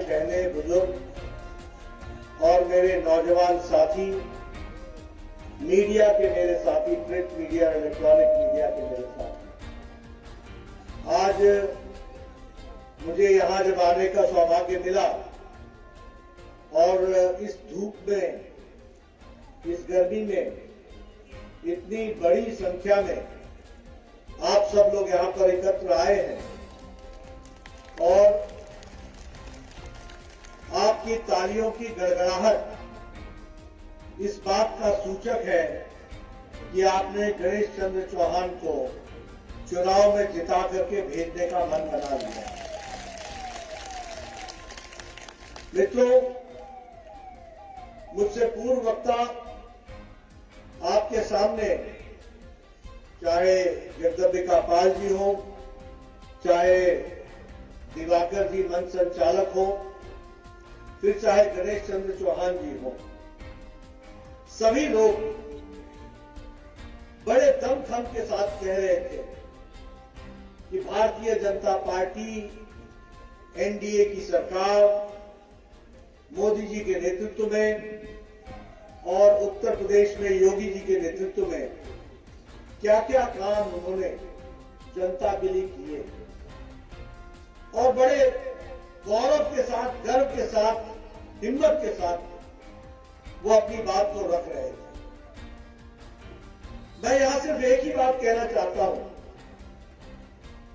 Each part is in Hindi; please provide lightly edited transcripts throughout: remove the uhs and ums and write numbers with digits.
बहनें, बुजुर्ग और मेरे नौजवान साथी, मीडिया के मेरे साथी, प्रिंट मीडिया, इलेक्ट्रॉनिक मीडिया के मेरे साथी, आज मुझे यहां जब आने का सौभाग्य मिला और इस धूप में, इस गर्मी में इतनी बड़ी संख्या में आप सब लोग यहां पर एकत्र आए हैं और आपकी तालियों की गड़गड़ाहट इस बात का सूचक है कि आपने गणेश चंद्र चौहान को चुनाव में जिता करके भेजने का मन बना लिया। मित्रों, मुझसे पूर्व वक्ता आपके सामने चाहे जगदम्बिका पाल जी हो, चाहे दिवाकर जी मंच संचालक हो, फिर चाहे गणेश चंद्र चौहान जी हो, सभी लोग बड़े दमखम के साथ कह रहे थे कि भारतीय जनता पार्टी, एनडीए की सरकार, मोदी जी के नेतृत्व में और उत्तर प्रदेश में योगी जी के नेतृत्व में क्या क्या काम उन्होंने जनता के लिए किए और बड़े गौरव के साथ, गर्व के साथ, हिम्मत के साथ वो अपनी बात को रख रहे थे। मैं यहां सिर्फ एक ही बात कहना चाहता हूं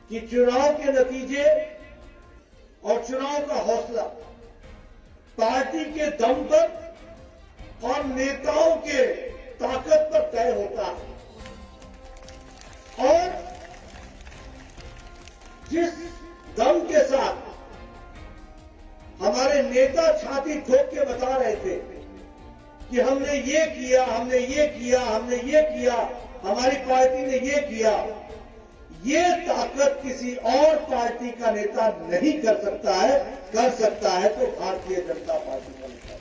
कि चुनाव के नतीजे और चुनाव का हौसला पार्टी के दम पर और नेताओं के ताकत पर तय होता है और जिस दम के साथ हमारे नेता छाती ठोक के बता रहे थे कि हमने ये किया, हमने ये किया, हमने ये किया, हमारी पार्टी ने ये किया, ये ताकत किसी और पार्टी का नेता नहीं कर सकता है। कर सकता है तो भारतीय जनता पार्टी का नेता।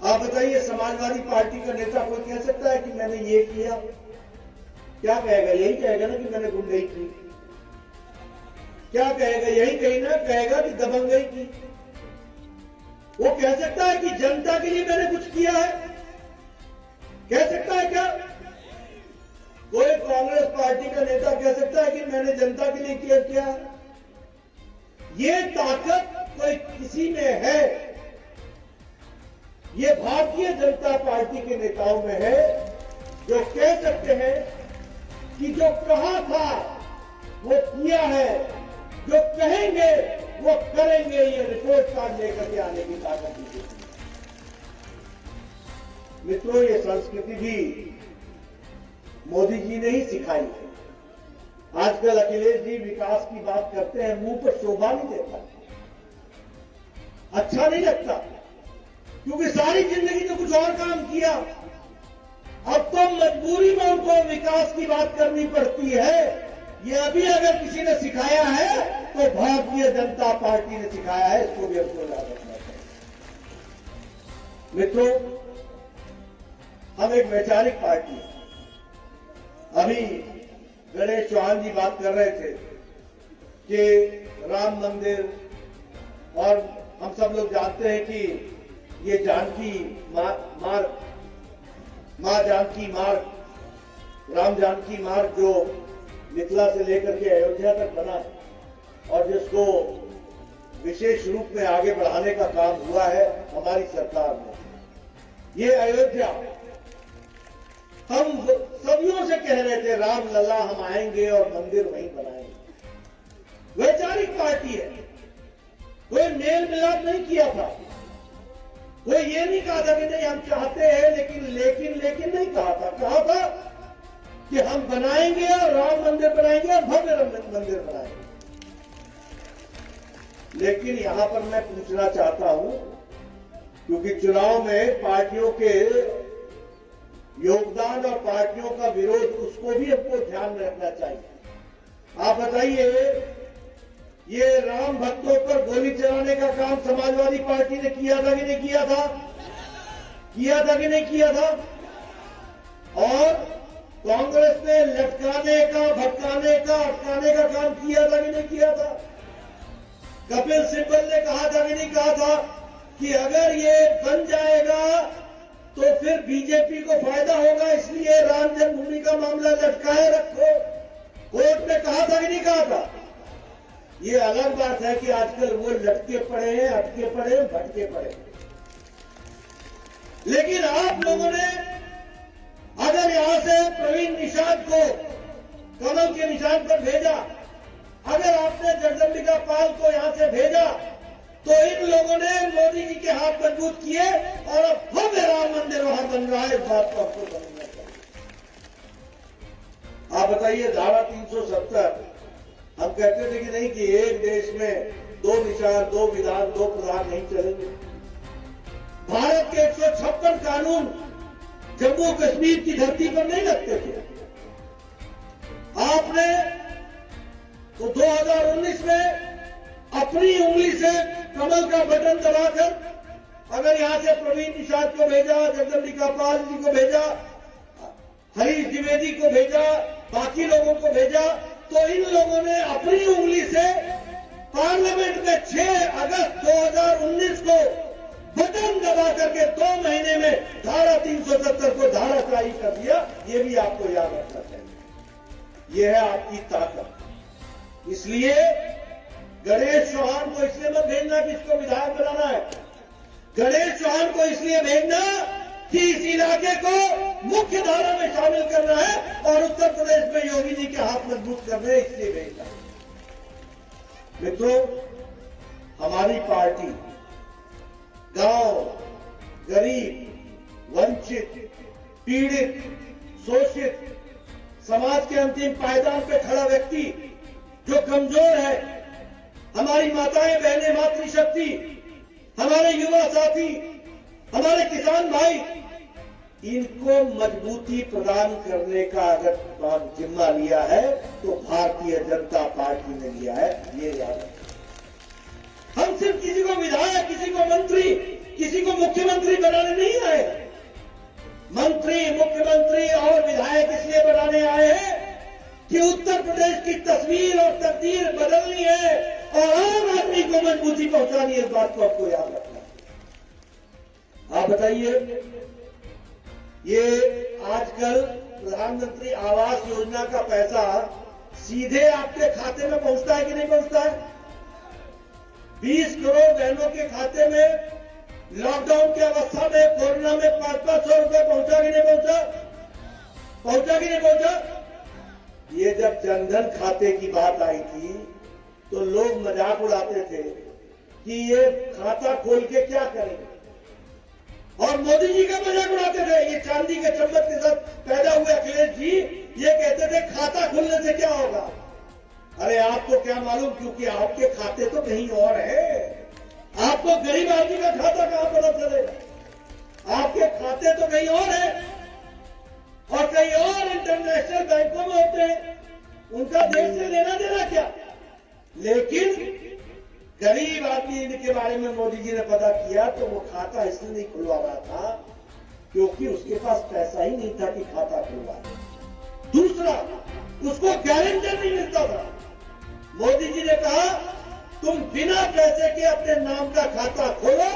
आप बताइए, समाजवादी पार्टी का नेता कोई कह सकता है कि मैंने ये किया? क्या कहेगा? यही कहेगा ना कि मैंने गुंडई की। क्या कहेगा? यही कहेगा कि दबंगई की। वो कह सकता है कि जनता के लिए मैंने कुछ किया है? कह सकता है क्या? कोई कांग्रेस पार्टी का नेता कह सकता है कि मैंने जनता के लिए किया? ये ताकत कोई किसी में है, ये भारतीय जनता पार्टी के नेताओं में है, जो कह सकते हैं कि जो कहा था वो किया है, जो कहेंगे वो करेंगे। ये रिपोर्ट कार्ड लेकर के आने की ताकत दीजिए। मित्रों, ये संस्कृति भी मोदी जी ने ही सिखाई है। आजकल अखिलेश जी विकास की बात करते हैं, मुंह पर शोभा नहीं देता, अच्छा नहीं लगता, क्योंकि सारी जिंदगी तो कुछ और काम किया। अब तो मजबूरी में उनको विकास की बात करनी पड़ती है। ये अभी अगर किसी ने सिखाया है तो भारतीय जनता पार्टी ने सिखाया है, इसको भी हमको याद रखना चाहिए। मित्रों, हम एक वैचारिक पार्टी है। अभी गणेश चौहान जी बात कर रहे थे कि राम मंदिर, और हम सब लोग जानते हैं कि ये जानकी मां जानकी मार्ग, राम जानकी मार्ग जो मिथिला से लेकर के अयोध्या तक बना है और जिसको विशेष रूप में आगे बढ़ाने का काम हुआ है हमारी सरकार में। ये अयोध्या हम सदियों से कह रहे थे, राम लला हम आएंगे और मंदिर वहीं बनाएंगे। वैचारिक पार्टी है, कोई मेल मिलाप नहीं किया था, कोई ये नहीं कहा था कि नहीं हम चाहते हैं लेकिन नहीं कहा था कि हम बनाएंगे और राम मंदिर बनाएंगे और भव्य मंदिर बनाएंगे। लेकिन यहां पर मैं पूछना चाहता हूं, क्योंकि चुनाव में पार्टियों के योगदान और पार्टियों का विरोध, उसको भी हमको ध्यान में रखना चाहिए। आप बताइए, ये राम भक्तों पर गोली चलाने का काम समाजवादी पार्टी ने किया था कि नहीं किया था? किया था कि नहीं किया था? और कांग्रेस ने लटकाने का, भटकाने का, अटकाने का काम किया था कि नहीं किया था? कपिल सिब्बल ने कहा था कि नहीं कहा था कि अगर ये बन जाएगा तो फिर बीजेपी को फायदा होगा, इसलिए राम जन्मभूमि का मामला लटकाए रखो। कोर्ट ने कहा था कि नहीं कहा था? ये अलग बात है कि आजकल वो लटके पड़े हैं, अटके पड़े हैं, भटके पड़े हैं। लेकिन आप लोगों ने अगर यहां से प्रवीण निषाद को कमल के निशान पर भेजा, अगर आपने जगदम्बिका पाल को यहां से भेजा, तो इन लोगों ने मोदी जी के हाथ मजबूत किए और अब भव्य राम मंदिर वहां बन रहा है। इस बात को आपको समझना चाहिए। आप बताइए, धारा 370 हम कहते थे कि नहीं कि एक देश में दो निशान, दो विधान, दो प्रधान नहीं चलेंगे। भारत के 156 कानून जम्मू कश्मीर की धरती पर नहीं लगते थे। आपने तो 2019 में अपनी उंगली से कमल का बटन दबाकर अगर यहां से प्रवीण निषाद को भेजा, जगदम्बिका पाल जी को भेजा, हरीश द्विवेदी को भेजा, बाकी लोगों को भेजा, तो इन लोगों ने अपनी उंगली से पार्लियामेंट में 6 अगस्त 2019 को बटन दबा करके 2 महीने में धारा 370 को धाराशाही कर दिया। ये भी आपको याद रखना चाहिए। ये है आपकी ताकत। इसलिए गणेश चौहान को इसलिए मत भेजना कि इसको विधायक बनाना है। गणेश चौहान को इसलिए भेजना कि इस इलाके को मुख्य धारा में शामिल करना है और उत्तर प्रदेश में योगी जी के हाथ मजबूत करने, इसलिए भेजना है। मित्रों, हमारी पार्टी गांव, गरीब, वंचित, पीड़ित, शोषित, समाज के अंतिम पायदान पे खड़ा व्यक्ति जो कमजोर है, हमारी माताएं बहनें, मातृशक्ति, हमारे युवा साथी, हमारे किसान भाई, इनको मजबूती प्रदान करने का अगर जिम्मा लिया है तो भारतीय जनता पार्टी ने लिया है। ये याद रखें। हम सिर्फ किसी को विधायक, किसी को मंत्री, किसी को मुख्यमंत्री बनाने नहीं आए। मंत्री, मुख्यमंत्री और विधायक इसलिए बनाने आए हैं कि उत्तर प्रदेश की तस्वीर और तकदीर बदलनी है और आम आदमी को मजबूती पहुंचानी है। इस बात को आपको याद रखना है। आप बताइए, ये आजकल प्रधानमंत्री आवास योजना का पैसा सीधे आपके खाते में पहुंचता है कि नहीं पहुंचता है? 20 करोड़ बहनों के खाते में लॉकडाउन की अवस्था में, कोरोना में 500-500 रुपए पहुंचा कि नहीं पहुंचा? पहुंचा कि नहीं पहुंचा? ये जब जनधन खाते की बात आई थी तो लोग मजाक उड़ाते थे कि ये खाता खोल के क्या करेंगे, और मोदी जी का मजाक उड़ाते थे। ये चांदी के चम्मच के साथ पैदा हुए अखिलेश जी ये कहते थे खाता खुलने से क्या होगा। अरे आपको क्या मालूम, क्योंकि आपके खाते तो कहीं और है। आपको गरीब आदमी का खाता कहां पता चलेगा? आपके खाते तो कहीं और है और कहीं और इंटरनेशनल बैंकों में होते हैं। उनका देश से लेना देना क्या? लेकिन गरीब आदमी के बारे में मोदी जी ने पता किया तो वो खाता इसलिए नहीं खुलवा रहा था क्योंकि उसके पास पैसा ही नहीं था कि खाता खुलवाए। दूसरा, उसको गारंटर नहीं मिलता था। मोदी जी ने कहा तुम बिना पैसे के अपने नाम का खाता खोलो,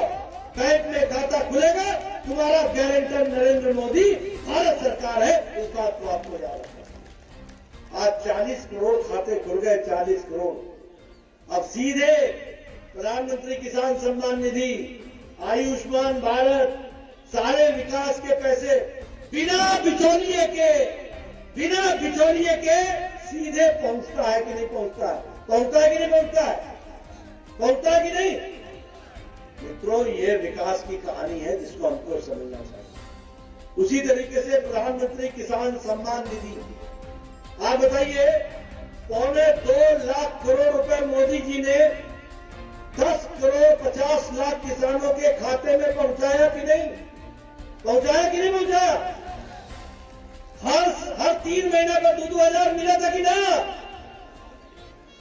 बैंक में खाता खुलेगा, तुम्हारा गारंटर नरेंद्र मोदी, भारत सरकार है। इस बात को आपको याद रखना। आज 40 करोड़ खाते खुल गए, 40 करोड़। अब सीधे प्रधानमंत्री किसान सम्मान निधि, आयुष्मान भारत, सारे विकास के पैसे बिना बिचौलिए के सीधे पहुंचता है कि नहीं पहुंचता है? पहुंचता है कि नहीं पहुंचता है? पहुंचता है कि नहीं? मित्रों, ये विकास की कहानी है जिसको हमको समझना चाहिए। उसी तरीके से प्रधानमंत्री किसान सम्मान निधि, आप बताइए, 2.25 लाख करोड़ रुपए मोदी जी ने 10 करोड़ 50 लाख किसानों के खाते में पहुंचाया कि नहीं? पहुंचाया कि नहीं पहुंचाया? हर 3 महीने पर 2,000 मिला था कि ना?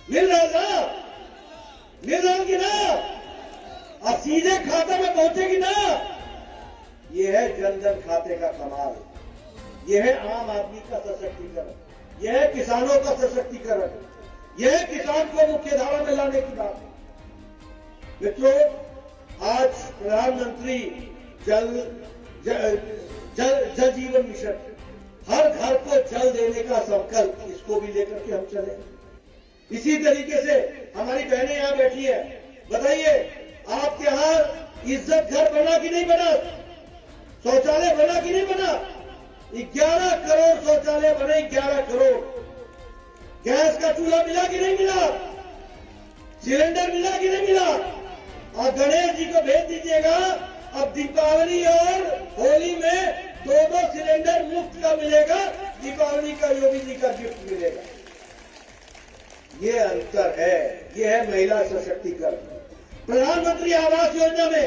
मिल रहा था? मिल रहा कि ना? और सीधे खाते में पहुंचेगी ना? यह है जनधन खाते का कमाल। यह है आम आदमी का सशक्तिकरण, यह है किसानों का सशक्तिकरण, यह है किसान को मुख्य धारा में लाने की बात। मित्रों, आज प्रधानमंत्री जल जीवन मिशन, हर घर को जल देने का संकल्प, इसको भी लेकर के हम चले। इसी तरीके से हमारी बहनें यहां बैठी है, बताइए आपके यहां इज्जत घर बना कि नहीं बना, शौचालय बना कि नहीं बना? 11 करोड़ शौचालय बने, 11 करोड़। गैस का चूल्हा मिला कि नहीं मिला? सिलेंडर मिला कि नहीं मिला? और गणेश जी को भेज दीजिएगा, अब दीपावली और होली में 2 सिलेंडर मुफ्त का मिलेगा, दीपावली का योगी जी का गिफ्ट मिलेगा। ये अंतर है, ये है महिला सशक्तिकरण। प्रधानमंत्री आवास योजना में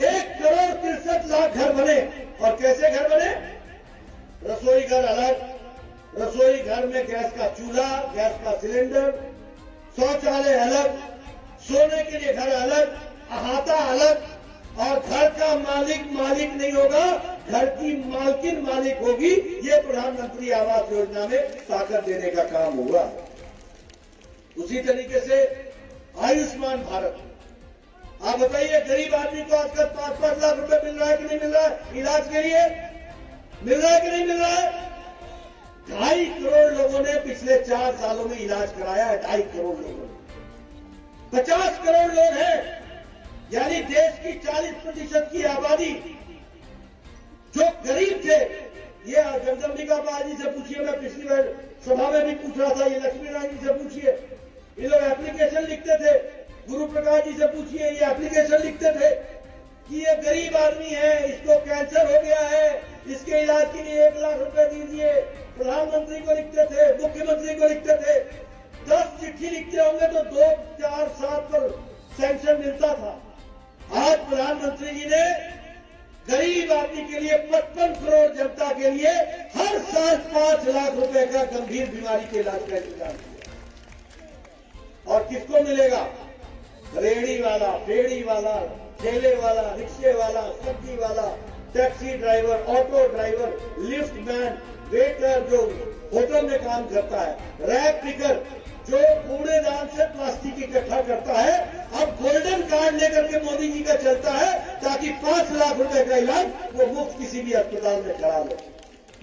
1 करोड़ 63 लाख घर बने, और कैसे घर बने? रसोई घर अलग, रसोई घर में गैस का चूल्हा, गैस का सिलेंडर, शौचालय अलग, सोने के लिए घर अलग, अहाता अलग, और घर का मालिक नहीं होगा, घर की मालकिन मालिक होगी। ये प्रधानमंत्री आवास योजना में ताकत देने का काम हुआ। उसी तरीके से आयुष्मान भारत, आप बताइए गरीब आदमी को आजकल 5-5 लाख रुपए मिल रहा है कि नहीं मिल रहा है? इलाज के लिए मिल रहा है कि नहीं मिल रहा है? 2.5 करोड़ लोगों ने पिछले 4 सालों में इलाज कराया है, 2.5 करोड़ लोगों ने। 50 करोड़ लोग हैं, यानी देश की 40% की आबादी जो गरीब थे। ये जगदम्बिका पाल जी से पूछिए, मैं पिछली बार सभा में भी पूछ रहा था, ये लक्ष्मी नारायण जी से पूछिए, ये लोग एप्लीकेशन लिखते थे। गुरु प्रकाश जी से पूछिए, ये एप्लीकेशन लिखते थे कि ये गरीब आदमी है, इसको कैंसर हो गया है, इसके इलाज के लिए 1 लाख रुपए दीजिए। प्रधानमंत्री को लिखते थे, मुख्यमंत्री को लिखते थे, 10 चिट्ठी लिखते होंगे तो 2, 4, 7 पर सैंक्शन मिलता था। आज प्रधानमंत्री जी ने गरीब आदमी के लिए 55 करोड़ जनता के लिए हर साल 5 लाख रुपए का गंभीर बीमारी के इलाज का इंतजाम किया। और किसको मिलेगा? रेहड़ी वाला, फेड़ी वाला, ठेले वाला, रिक्शे वाला, सब्जी वाला, taxi driver, auto driver, lift man, waiter जो होटल में काम करता है, रैक पिकर जो कूड़ेदान से प्लास्टिक इकट्ठा करता है, अब गोल्डन कार्ड लेकर के मोदी जी का चलता है ताकि 5 लाख रुपए का इलाज वो मुफ्त किसी भी अस्पताल में करा ले।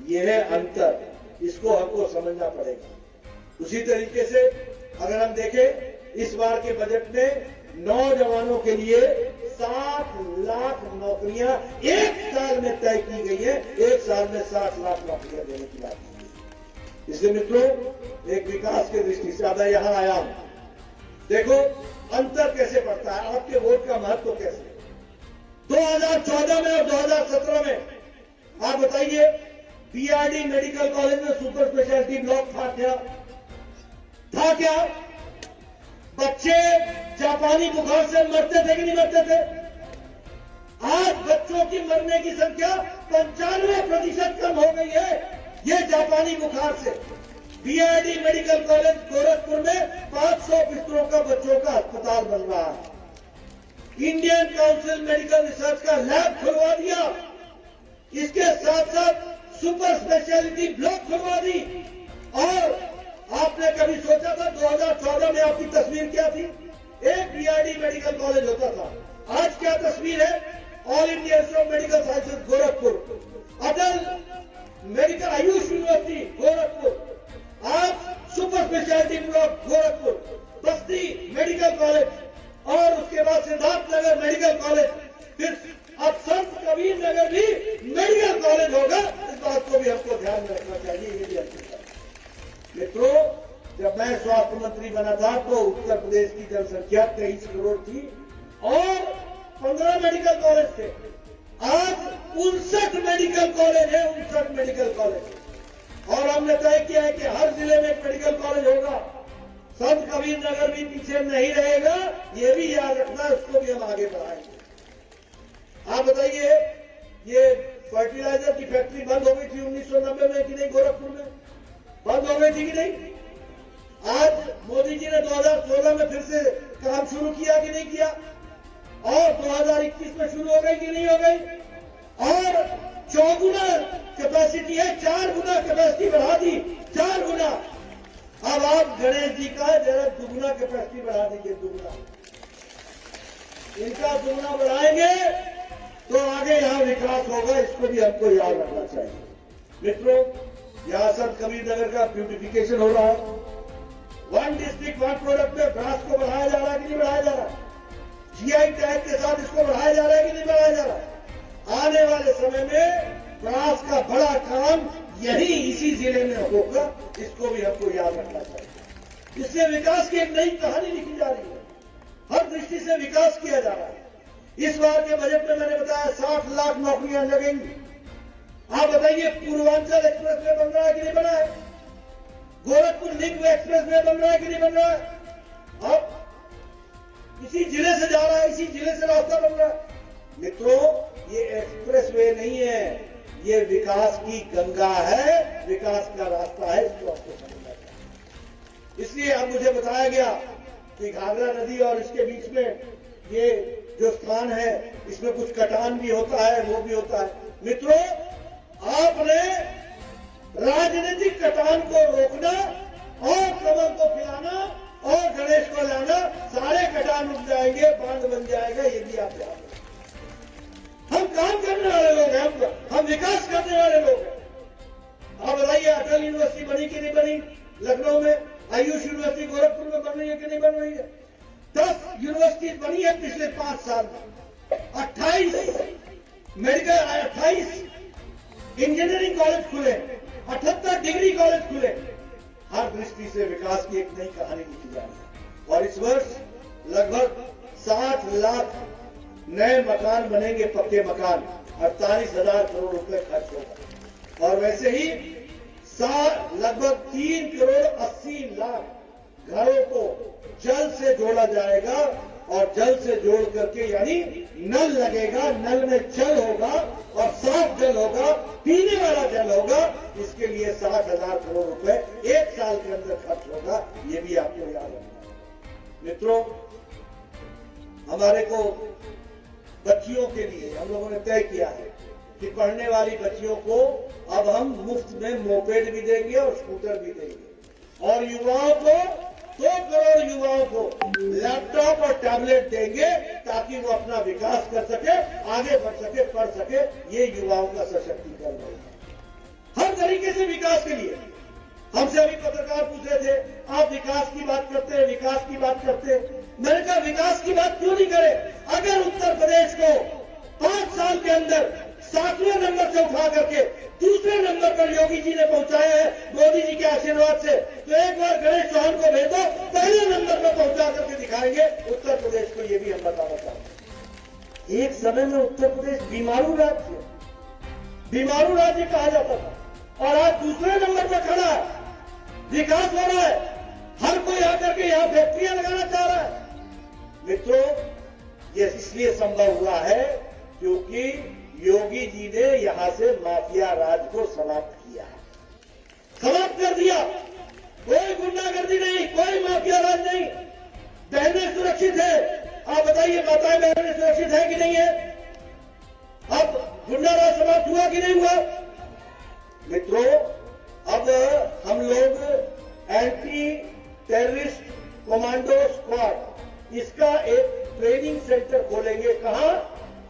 ये है अंतर, इसको हमको समझना पड़ेगा। उसी तरीके से अगर हम देखें इस बार के बजट में नौजवानों के लिए 60 लाख नौकरियां 1 साल में तय की गई है। 1 साल में 60 लाख नौकरियां देने की बात की गई। इसलिए मित्रों, एक विकास की दृष्टि से अब यहां आया हूं, देखो अंतर कैसे पड़ता है, आपके वोट का महत्व कैसे। 2014 में और 2017 में आप बताइए, बीआरडी मेडिकल कॉलेज में सुपर स्पेशलिटी ब्लॉक था क्या? बच्चे जापानी बुखार से मरते थे कि नहीं मरते थे? आज बच्चों की मरने की संख्या 95% कम हो गई है, ये जापानी बुखार से। बीआरडी मेडिकल कॉलेज गोरखपुर में 500 बिस्तरों का बच्चों का अस्पताल बन रहा है। इंडियन काउंसिल मेडिकल रिसर्च का लैब खुलवा दिया, इसके साथ साथ सुपर स्पेशलिटी ब्लॉक खुलवा दी। और आपने कभी सोचा था 2014 में आपकी तस्वीर क्या थी? एक बीआरडी मेडिकल कॉलेज होता था। आज क्या तस्वीर है? All India institute of medical sciences Gorakhpur, Atal medical Ayush university Gorakhpur, आज सुपर स्पेशलिटी ब्लॉक गोरखपुर, बस्ती मेडिकल कॉलेज, और उसके बाद सिद्धार्थ नगर मेडिकल कॉलेज, फिर अब संत कबीर नगर भी मेडिकल कॉलेज होगा। इस बात को भी हमको ध्यान में रखना चाहिए। ये भी अच्छी बात। मित्रों, जब मैं स्वास्थ्य मंत्री बना था तो उत्तर प्रदेश की जनसंख्या 23 करोड़ थी और 15 मेडिकल कॉलेज थे। आज 59 मेडिकल कॉलेज है, 59 मेडिकल कॉलेज। और हमने तय किया है कि हर जिले में एक मेडिकल कॉलेज होगा। संत कबीर नगर भी पीछे नहीं रहेगा, ये भी याद रखना, उसको भी हम आगे बढ़ाएंगे। आप बताइए, ये फर्टिलाइजर की फैक्ट्री बंद हो गई थी 1990 में कि नहीं? गोरखपुर में बंद हो गई थी कि नहीं? आज मोदी जी ने 2016 में फिर से काम शुरू किया कि नहीं किया? और 2021 में शुरू हो गई कि नहीं हो गई? और 4 गुना कैपेसिटी है, 4 गुना कैपेसिटी बढ़ा दी, 4 गुना। अब आप गणेश जी का जरा दुगुना कैपेसिटी बढ़ा दीजिए, दुगुना। इनका दुगना बढ़ाएंगे तो आगे यहां विकास होगा। इसको भी हमको याद रखना चाहिए। मित्रों, यहां संत कबीरनगर का ब्यूटिफिकेशन हो रहा है। वन डिस्ट्रिक्ट वन प्रोडक्ट में ब्रास को बढ़ाया जा रहा है कि नहीं बढ़ाया जा रहा है? जीआई टैग के साथ इसको बढ़ाया जा रहा है कि नहीं बढ़ाया जा रहा है? आने वाले समय में ब्रास का बड़ा काम यही इसी जिले में होगा। इसको भी हमको याद रखना चाहिए। इससे विकास की एक नई कहानी लिखी जा रही है। हर दृष्टि से विकास किया जा रहा है। इस बार के बजट में मैंने बताया 60 लाख नौकरियां लगेंगी। आप बताइए, पूर्वांचल एक्सप्रेस वे बन रहा है कि नहीं बना है? गोरखपुर लिंक एक्सप्रेस वे बन रहा है कि नहीं बन रहा है? अब इसी जिले से जा रहा है, इसी जिले से रास्ता बन रहा है। मित्रों, ये एक्सप्रेस वे नहीं है, ये विकास की गंगा है, विकास का रास्ता है। इसको आपको समझना चाहिए। इसलिए अब मुझे बताया गया कि घाघरा नदी और इसके बीच में ये जो स्थान है, इसमें कुछ कटान भी होता है, वो भी होता है। मित्रों, आपने राजनीतिक कटान को रोकना और कमल को खिलाना और गणेश को लाना, सारे कटान रुक जाएंगे, बांध बन जाएगा। ये भी आप याद रखें। हम काम करने वाले लोग हैं, हम विकास करने वाले लोग हैं। आप बताइए, अटल यूनिवर्सिटी बनी कि नहीं बनी लखनऊ में? आयुष यूनिवर्सिटी गोरखपुर में बन रही है कि नहीं बन रही है? 10 यूनिवर्सिटी बनी है पिछले 5 साल में। 28 मेडिकल, 28 इंजीनियरिंग कॉलेज खुले, 78 डिग्री कॉलेज खुले। हर दृष्टि से विकास की एक नई कहानी लिखी जा रही है। और इस वर्ष लगभग 60 लाख नए मकान बनेंगे, पक्के मकान। 48,000 करोड़ रुपए खर्च होगा। और वैसे ही लगभग 3 करोड़ 80 लाख घरों को जल से जोड़ा जाएगा। और जल से जोड़ करके, यानी नल लगेगा, नल में जल होगा और साफ जल होगा, पीने वाला जल होगा। इसके लिए 60,000 करोड़ रुपए 1 साल के अंदर खर्च होगा। ये भी आपको याद रखना है। मित्रों, हमारे को बच्चियों के लिए हम लोगों ने तय किया है कि पढ़ने वाली बच्चियों को अब हम मुफ्त में मोपेड भी देंगे और स्कूटर भी देंगे। और युवाओं को 2 करोड़ युवाओं को लैपटॉप और टैबलेट देंगे ताकि वो अपना विकास कर सके, आगे बढ़ सके, पढ़ सके। ये युवाओं का सशक्तिकरण है। हर तरीके से विकास के लिए। हमसे अभी पत्रकार पूछ रहे थे, आप विकास की बात करते हैं, विकास की बात करते हैं। मैंने कहा, विकास की बात क्यों नहीं करें? अगर उत्तर प्रदेश को 5 साल के अंदर 7वें नंबर से उठा करके दूसरे नंबर पर योगी जी ने पहुंचाया है मोदी जी के आशीर्वाद से, तो एक बार गणेश चौहान को भेजो, पहले नंबर पर पहुंचा करके दिखाएंगे उत्तर प्रदेश को। ये भी हम बताना चाहते हैं। एक समय में उत्तर प्रदेश बीमारू राज्य कहा जाता था और आज दूसरे नंबर पर खड़ा है। विकास हो रहा है। हर कोई आकर के यहां फैक्ट्रियां लगाना चाह रहा है। मित्रों, ये इसलिए संभव हुआ है क्योंकि योगी जी ने यहां से माफिया राज को समाप्त किया है, समाप्त कर दिया। कोई गुंडागर्दी नहीं, कोई माफिया राज नहीं। बहनें सुरक्षित है। आप बताइए, माताएं बहनें सुरक्षित है कि नहीं है? अब गुंडा राज समाप्त हुआ कि नहीं हुआ? मित्रों, अब हम लोग एंटी टेररिस्ट कमांडो स्क्वाड, इसका एक ट्रेनिंग सेंटर खोलेंगे। कहां?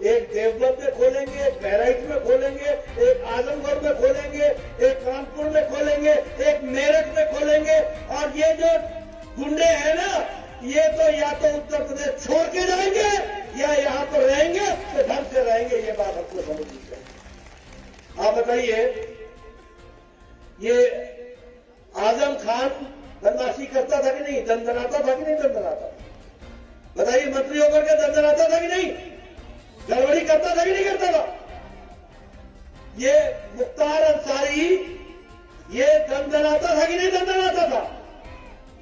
एक देवबंद में खोलेंगे, एक बहराइच में खोलेंगे, एक आजमगढ़ में खोलेंगे, एक कानपुर में खोलेंगे, एक मेरठ में खोलेंगे। और ये जो गुंडे हैं ना, ये तो या तो उत्तर प्रदेश छोड़ के जाएंगे या यहां पर रहेंगे तो ढंग से रहेंगे। ये बात हमको समझनी चाहिए। आप बताइए, ये आजम खान बदमाशी करता था कि नहीं? दंदनाता था कि नहीं दंदनाता? बताइए, मंत्री होकर के दंदनाता था कि नहीं? गड़बड़ी करता था कि नहीं करता था? ये मुख्तार अंसारी ये दंदनाता था कि नहीं दंदनाता था?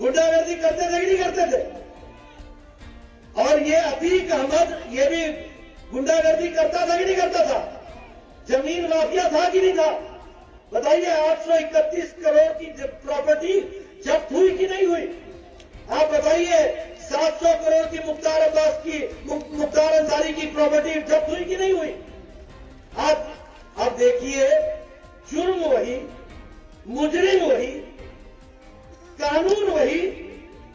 गुंडागर्दी करते थे कि नहीं करते थे? और ये अतीक अहमद ये भी गुंडागर्दी करता था कि नहीं करता था? जमीन माफिया था कि नहीं था? बताइए, 831 करोड़ की प्रॉपर्टी जब्त हुई कि नहीं हुई? आप बताइए, 700 करोड़ की मुख्तार अंसारी की प्रॉपर्टी जब्त हुई कि नहीं हुई? अब देखिए, जुर्म वही, मुजरिम वही, कानून वही।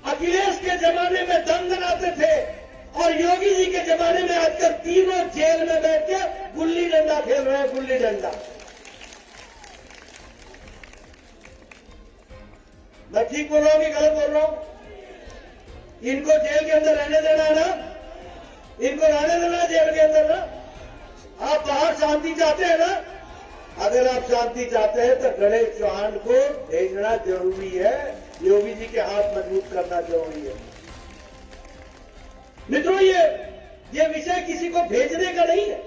अखिलेश के जमाने में दंदनाते थे, और योगी जी के जमाने में आजकल तीनों जेल में बैठ के गुल्ली डंडा खेल रहे हैं, गुल्ली डंडा। मैं ठीक बोल रहा हूं कि गलत बोल रहा हूं? इनको जेल के अंदर रहने देना है ना, इनको रहने देना है जेल के अंदर ना। आप बाहर शांति चाहते हैं ना? अगर आप शांति चाहते हैं तो गणेश चौहान को भेजना जरूरी है, योगी जी के हाथ मजबूत करना जरूरी है। मित्रों, ये विषय किसी को भेजने का नहीं है।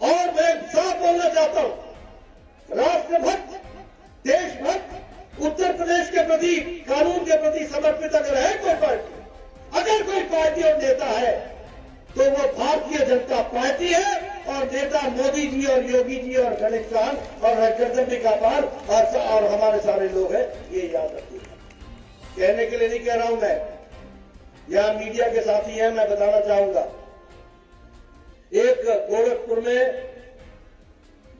और मैं साफ बोलना चाहता हूं, राष्ट्रभक्त, देशभक्त, उत्तर प्रदेश के प्रति, कानून के प्रति समर्पित अगर है कोई पार्टी, अगर कोई पार्टी और नेता है तो वो भारतीय जनता पार्टी है। और नेता मोदी जी और योगी जी और गणेश चौहान और हरचंद्र पाल और हमारे सारे लोग हैं, ये याद रखिए। कहने के लिए नहीं कह रहा हूं मैं, यहां मीडिया के साथी हैं, मैं बताना चाहूंगा। एक गोरखपुर में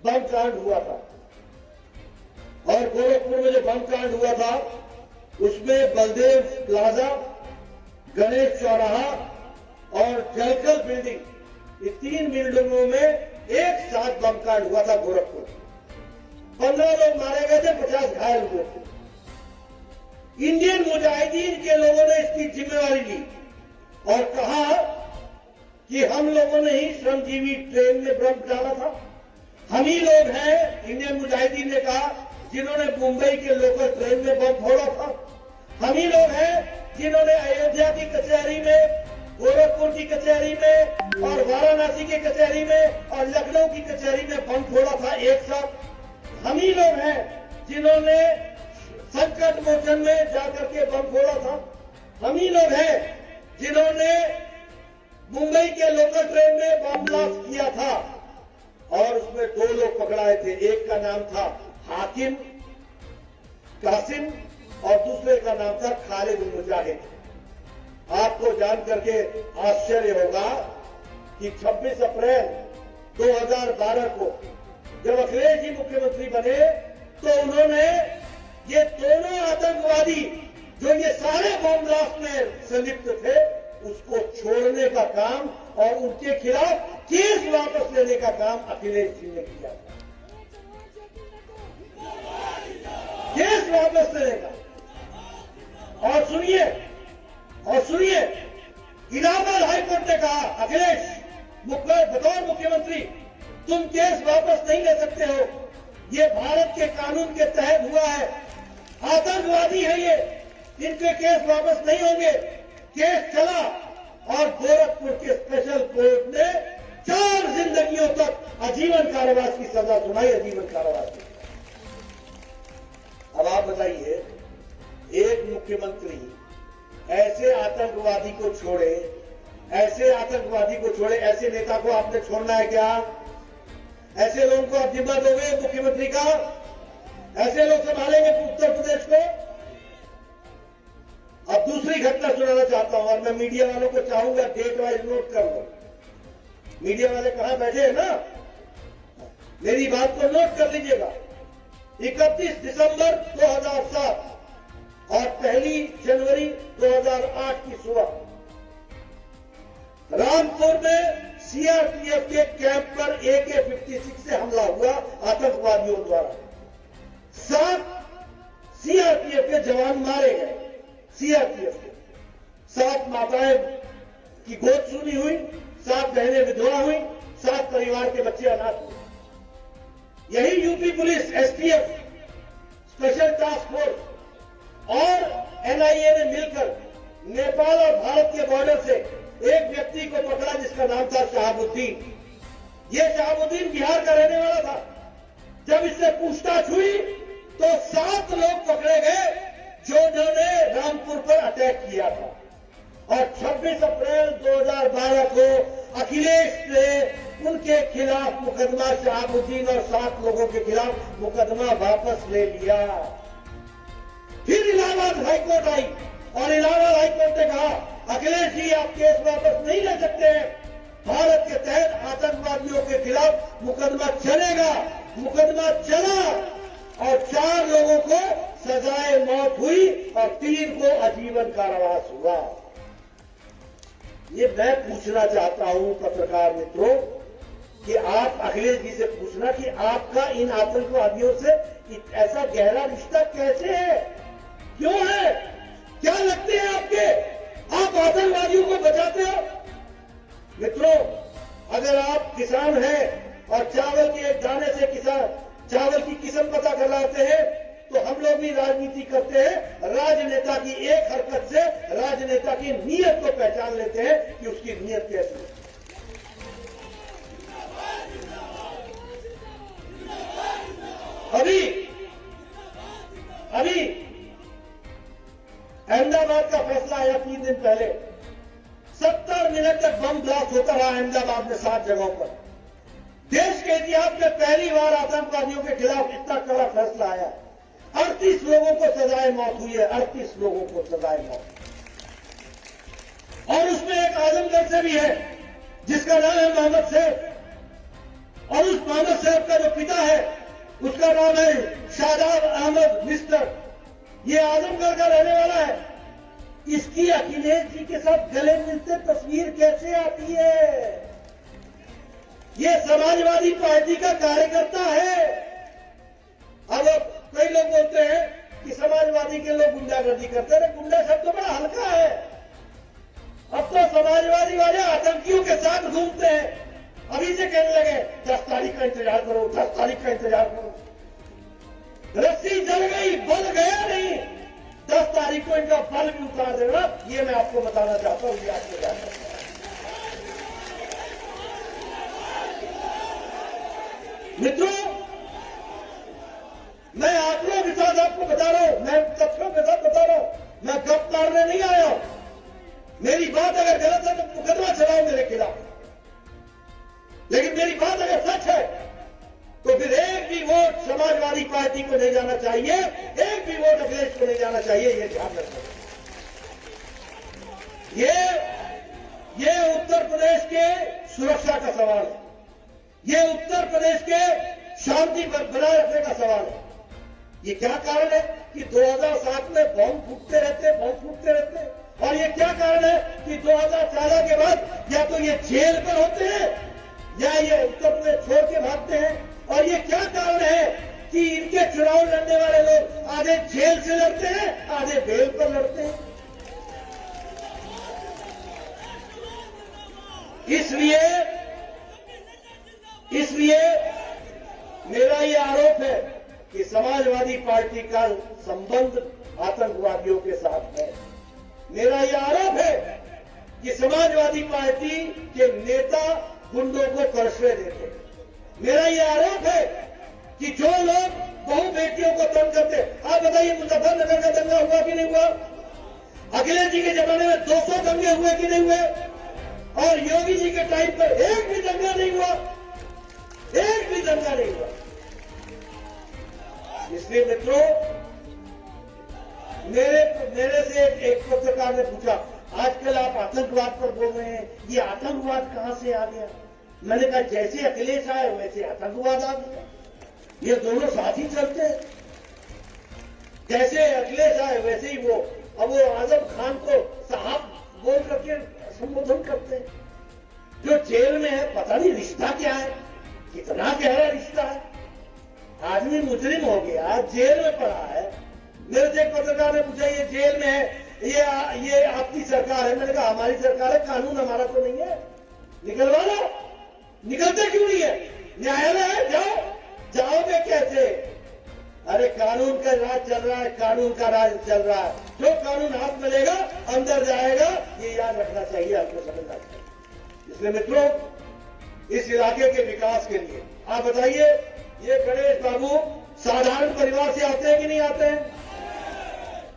बम कांड हुआ था, और गोरखपुर में जो बम कांड हुआ था उसमें बलदेव प्लाजा, गणेश चौराहा और जलकल बिल्डिंग, ये 3 बिल्डिंगों में एक साथ बम कांड हुआ था गोरखपुर। 15 लोग मारे गए थे, 50 घायल हुए थे। इंडियन मुजाहिदीन के लोगों ने इसकी जिम्मेवारी ली और कहा कि हम लोगों ने ही श्रमजीवी ट्रेन में बम डाला था, हम ही लोग हैं, इंडियन मुजाहिदीन ने कहा, जिन्होंने मुंबई के लोकल ट्रेन में बम फोड़ा था। हम ही लोग हैं जिन्होंने अयोध्या की कचहरी में, गोरखपुर की कचहरी में और वाराणसी की कचहरी में और लखनऊ की कचहरी में बम फोड़ा था एक साथ। हम ही लोग हैं जिन्होंने संकट मोचन में जाकर के बम फोड़ा था। हम ही लोग हैं जिन्होंने मुंबई के लोकल ट्रेन में बम ब्लास्ट किया था और उसमें 2 लोग पकड़ाए थे। एक का नाम था हाकिम कासिम और दूसरे का नाम था खालिद मुजाहिद। आपको जान करके आश्चर्य होगा कि 26 अप्रैल 2012 को जब अखिलेश जी मुख्यमंत्री बने तो उन्होंने ये दोनों आतंकवादी जो ये सारे बम ब्लास्ट में संलिप्त थे उसको छोड़ने का काम और उनके खिलाफ केस वापस लेने का काम अखिलेश जी ने किया था। केस वापस लेने का। और सुनिए, इलाहाबाद हाईकोर्ट ने कहा, अखिलेश बतौर मुख्यमंत्री तुम केस वापस नहीं ले सकते हो, ये भारत के कानून के तहत हुआ है, आतंकवादी है ये, इनके केस वापस नहीं होंगे। केस चला और गोरखपुर के स्पेशल कोर्ट ने 4 जिंदगियों तक आजीवन कारावास की सजा सुनाई, आजीवन कारावास की। अब आप बताइए, एक मुख्यमंत्री ऐसे आतंकवादी को छोड़े, ऐसे नेता को आपने छोड़ना है क्या? ऐसे लोगों को आप जिम्मा दोगे मुख्यमंत्री का? ऐसे लोग संभालेंगे उत्तर प्रदेश को? अब दूसरी घटना सुनाना चाहता हूं और मैं मीडिया वालों को चाहूंगा डेट वाइज नोट कर लो। मीडिया वाले कहां बैठे हैं ना, मेरी बात को नोट कर लीजिएगा। 31 दिसंबर 2007 और 1 जनवरी 2008 की सुबह रामपुर में सीआरपीएफ के कैंप पर AK-56 से हमला हुआ आतंकवादियों द्वारा। 7 सीआरपीएफ के जवान मारे गए। सीआरपीएफ के 7 माताएं की गोद सूनी हुई, 7 बहनें विधवा हुई, 7 परिवार के बच्चे अनाथ हुए। यही UP police, STF, special task force और एनआईए ने मिलकर नेपाल और भारत के बॉर्डर से एक व्यक्ति को पकड़ा जिसका नाम था शहाबुद्दीन। ये शहाबुद्दीन बिहार का रहने वाला था। जब इससे पूछताछ हुई तो 7 लोग पकड़े गए जिन्होंने रामपुर पर अटैक किया था। और 26 अप्रैल 2012 को अखिलेश ने उनके खिलाफ मुकदमा, शहाबुद्दीन और 7 लोगों के खिलाफ मुकदमा वापस ले लिया। फिर इलाहाबाद हाईकोर्ट आई और इलाहाबाद हाईकोर्ट ने कहा, अखिलेश जी आप केस वापस नहीं ले सकते हैं, भारत के तहत आतंकवादियों के खिलाफ मुकदमा चलेगा। मुकदमा चला और 4 लोगों को सजाए मौत हुई और 3 को आजीवन कारावास हुआ। ये मैं पूछना चाहता हूं पत्रकार मित्रों कि आप अखिलेश जी से पूछना कि आपका इन आतंकवादियों से ऐसा गहरा रिश्ता कैसे है, क्यों है, क्या लगते हैं आपके, आप आतंकवादियों को बचाते हो। मित्रों, अगर आप किसान हैं और चावल के एक दाने से किसान चावल की किस्म पता कर लाते हैं तो हम लोग भी राजनीति करते हैं। राजनेता की एक हरकत से राजनेता की नीयत को पहचान लेते हैं कि उसकी नीयत कैसी है। अभी अहमदाबाद का फैसला आया 3 दिन पहले, 70 मिनट तक बम ब्लास्ट होता रहा अहमदाबाद में 7 जगहों पर। देश के इतिहास में पहली बार आतंकवादियों के खिलाफ इतना कड़ा फैसला आया। 38 लोगों को सजाए मौत हुई है, 38 लोगों को सजाए मौत। और उसमें एक आजमगढ़ से भी है जिसका नाम है मोहम्मद सैफ, और उस मोहम्मद सैफ का जो पिता है उसका नाम है शादाब अहमद मिस्टर। ये आजमगढ़ का रहने वाला है। इसकी अखिलेश जी के साथ गले मिलते तस्वीर कैसे आती है। ये समाजवादी पार्टी का कार्यकर्ता है। अब कई लोग बोलते हैं कि समाजवादी के लोग गुंडागर्दी करते हैं। गुंडा शब्द तो बड़ा हल्का है। अब तो समाजवादी वाले आतंकियों के साथ घूमते हैं। अभी से कहने लगे 10 तारीख का इंतजार करो, 10 तारीख का इंतजार करो। रस्सी जल गई, बल गया नहीं। 10 तारीख को इनका बल भी उतार देगा, ये मैं आपको बताना चाहता हूं। याद से जाकर मित्रों, मैं आंकड़ों के साथ आपको बता रहा हूं, मैं तथ्यों के साथ बता रहा हूं। मैं गप मारने नहीं आया हूं। मेरी बात अगर गलत है तो मुकदमा चलाओ मेरे खिलाफ, लेकिन मेरी बात अगर सच है तो फिर एक भी वोट समाजवादी पार्टी को नहीं जाना चाहिए, एक भी वोट अखिलेश को नहीं जाना चाहिए। ये ध्यान रखना। ये उत्तर प्रदेश के सुरक्षा का सवाल है। ये उत्तर प्रदेश के शांति बनाए रखने का सवाल है। ये क्या कारण है कि 2007 में बम फूटते रहते। और ये क्या कारण है कि 2014 के बाद या तो ये जेल पर होते हैं या ये उत्तर प्रदेश छोड़ के भागते हैं। और ये क्या कारण है कि इनके चुनाव लड़ने वाले लोग आधे जेल से लड़ते हैं, आधे बेल पर लड़ते हैं। इसलिए मेरा ये आरोप है कि समाजवादी पार्टी का संबंध आतंकवादियों के साथ है। मेरा ये आरोप है कि समाजवादी पार्टी के नेता गुंडों को परसवे देते हैं। मेरा ये आरोप है कि जो लोग बहु बेटियों को तंग करते, आप बताइए मुजफ्फरनगर का दंगा हुआ कि नहीं हुआ? अखिलेश जी के जमाने में 200 दंगे हुए कि नहीं हुए? और योगी जी के टाइम पर एक भी दंगा नहीं हुआ, एक भी दंगा नहीं हुआ। इसलिए मित्रों, मेरे से एक पत्रकार ने पूछा, आजकल आप आतंकवाद पर बोल रहे हैं, ये आतंकवाद कहां से आ गया? मैंने कहा जैसे अखिलेश आए वैसे आतंकवाद आ गया। ये दोनों साथ ही चलते हैं। जैसे अखिलेश आए वैसे ही वो आजम खान को साहब बोल करके संबोधन करते हैं। जो जेल में है पता नहीं रिश्ता क्या है, कितना गहरा रिश्ता है। आदमी मुजरिम हो गया, जेल में पड़ा है। मेरे से एक पत्रकार ने पूछा, ये जेल में है, ये आपकी सरकार है? मैंने कहा हमारी सरकार है, कानून हमारा तो नहीं है, निकलवा लो। निकलते क्यों नहीं है? न्यायालय है, जाओगे कैसे? अरे कानून का राज चल रहा है, कानून का राज चल रहा है। जो कानून हाथ में लेगा अंदर जाएगा, ये याद रखना चाहिए, आपको समझना चाहिए। इसलिए मित्रों, इस इलाके के विकास के लिए आप बताइए, ये गणेश बाबू साधारण परिवार से आते हैं कि नहीं आते हैं?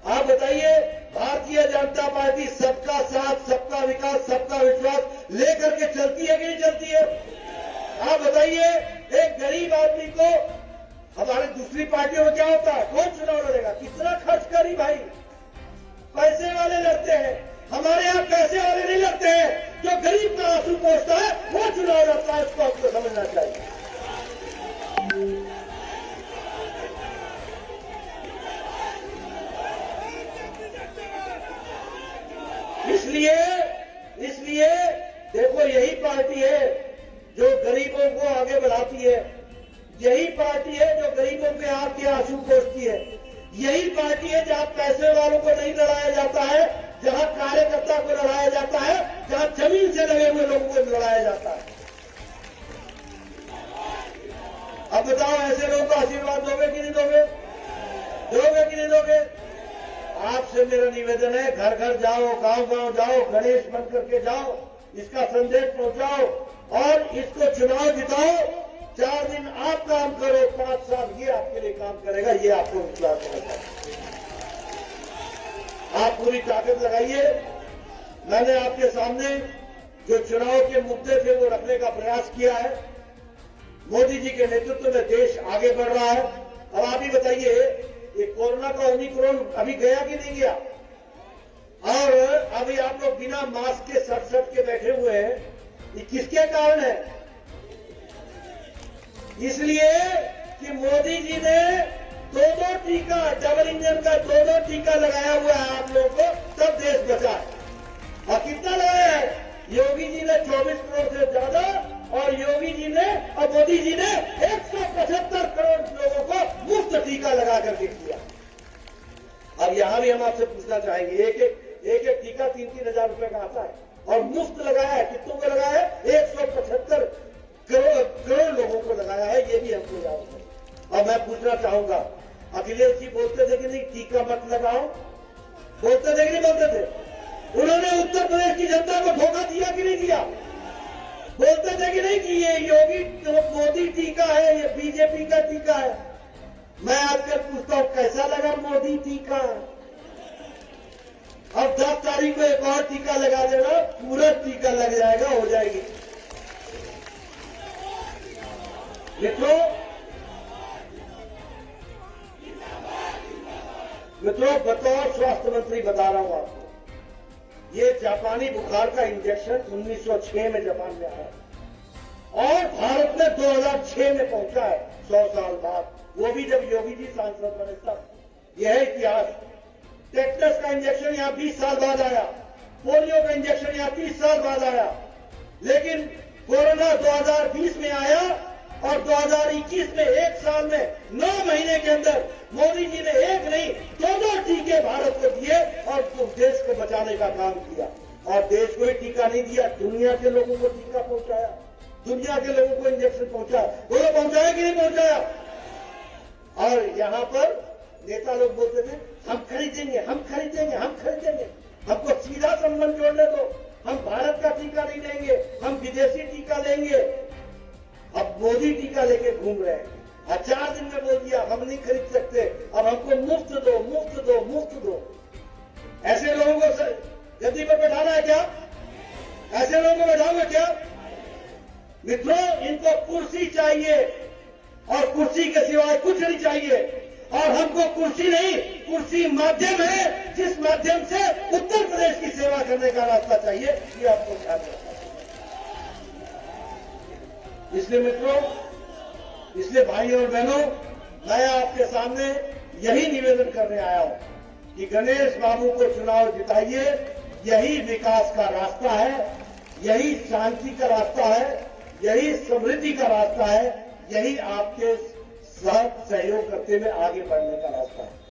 आप बताइए, भारतीय जनता पार्टी सबका साथ, सबका विकास, सबका विश्वास लेकर के चलती है कि नहीं चलती है? आप बताइए, एक गरीब आदमी को हमारे दूसरी पार्टियों में क्या होता है? कौन चुनाव लड़ेगा? कितना खर्च करी भाई, पैसे वाले लड़ते हैं। हमारे यहां पैसे वाले नहीं लड़ते हैं। जो गरीब का आंसू पोंछता है वो चुनाव लड़ता है। इसको आपको समझना चाहिए। इसलिए होती है। यही पार्टी है जहां पैसे वालों को नहीं लड़ाया जाता है, जहां कार्यकर्ता को लड़ाया जाता है, जहां जमीन से लगे हुए लोगों को लड़ाया जाता है। अब बताओ, ऐसे लोगों को आशीर्वाद दोगे कि नहीं दोगे? दोगे कि नहीं दोगे? आपसे मेरा निवेदन है, घर घर जाओ, गांव गांव जाओ, गणेश बन करके जाओ, इसका संदेश पहुंचाओ और इसको चुनाव जिताओ। 4 दिन आप काम करो, 5 साल ये आपके लिए काम करेगा, ये आपको विश्वास होगा। आप पूरी ताकत लगाइए। मैंने आपके सामने जो चुनाव के मुद्दे थे वो रखने का प्रयास किया है। मोदी जी के नेतृत्व में देश आगे बढ़ रहा है। अब आप ही बताइए, ये कोरोना का ओमिक्रॉन अभी गया कि नहीं गया? और अभी आप लोग बिना मास्क के सट के बैठे हुए हैं, ये किसके कारण है? इसलिए कि मोदी जी ने 2 टीका, डबल इंजन का 2 टीका लगाया हुआ है आप लोगों को, तब देश बचा है। और कितना लगाया है? योगी जी ने 24 करोड़ से ज्यादा और योगी जी ने और मोदी जी ने 175 करोड़ लोगों को मुफ्त टीका लगा करके किया। अब यहां भी हम आपसे पूछना चाहेंगे, एक टीका 3-3 हजार रुपए का आता है और मुफ्त लगाया है। कितनों को लगाया है? 175 करोड़ लोगों को लगाया है, ये भी हमको याद है। और मैं पूछना चाहूंगा, अखिलेश जी बोलते थे कि नहीं टीका मत लगाओ, बोलते थे कि नहीं बोलते थे? उन्होंने उत्तर प्रदेश की जनता को धोखा दिया कि नहीं दिया? बोलते थे कि नहीं कि ये योगी मोदी टीका है, ये बीजेपी का टीका है। मैं आजकल पूछता हूं, कैसा लगा मोदी टीका? अब 10 तारीख को एक और टीका लगा देना, पूरा टीका लग जाएगा, हो जाएगी। मित्रों, बतौर स्वास्थ्य मंत्री बता रहा हूं आपको, ये जापानी बुखार का इंजेक्शन 1906 में जापान में आया और भारत में 2006 में पहुंचा है, 100 साल बाद, वो भी जब योगी जी सांसद बने तब। यह है इतिहास। टेटनस का इंजेक्शन यहां 20 साल बाद आया, पोलियो का इंजेक्शन यहां 30 साल बाद आया, लेकिन कोरोना 2020 में आया और 2021 में 1 साल में 9 महीने के अंदर मोदी जी ने 1 नहीं 2 टीके भारत को दिए और देश को बचाने का काम किया। और देश को ही टीका नहीं दिया, दुनिया के लोगों को टीका पहुंचाया, दुनिया के लोगों को इंजेक्शन पहुंचाया। बोलो पहुंचाया कि नहीं पहुंचाया? और यहां पर नेता लोग बोलते थे, हम खरीदेंगे, हम खरीदेंगे, हम खरीदेंगे, हमको सीधा संबंध जोड़ने दो, हम भारत का टीका नहीं लेंगे, हम विदेशी टीका लेंगे। अब मोदी टीका लेके घूम रहे हैं। 4 दिन में बोल दिया हम नहीं खरीद सकते, अब हमको मुफ्त दो, मुफ्त दो, मुफ्त दो। ऐसे लोगों को गद्दी पर बैठाना है क्या? ऐसे लोगों को बैठाओगे क्या? मित्रों, इनको कुर्सी चाहिए और कुर्सी के सिवाय कुछ नहीं चाहिए। और हमको कुर्सी नहीं, कुर्सी माध्यम है, जिस माध्यम से उत्तर प्रदेश की सेवा करने का रास्ता चाहिए, ये आपको ध्यान रखना है। इसलिए मित्रों, इसलिए भाई और बहनों, मैं आपके सामने यही निवेदन करने आया हूं कि गणेश बाबू को चुनाव जिताइए। यही विकास का रास्ता है, यही शांति का रास्ता है, यही समृद्धि का रास्ता है, यही आपके साथ सहयोग करते हुए आगे बढ़ने का रास्ता है।